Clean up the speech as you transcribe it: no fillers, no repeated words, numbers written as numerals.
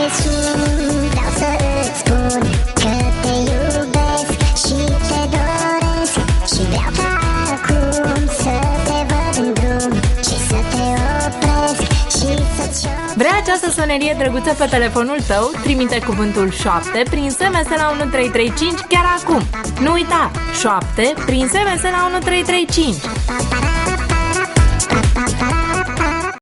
te sun, vreau să îți spun că te iubesc și te doresc. Și vreau ca acum să te văd în drum și să te opresc și să-ți Vrea această sonerie drăguță pe telefonul tău? Trimite cuvântul șoapte prin SMS la 1335 chiar acum. Nu uita, șoapte prin SMS la 1335.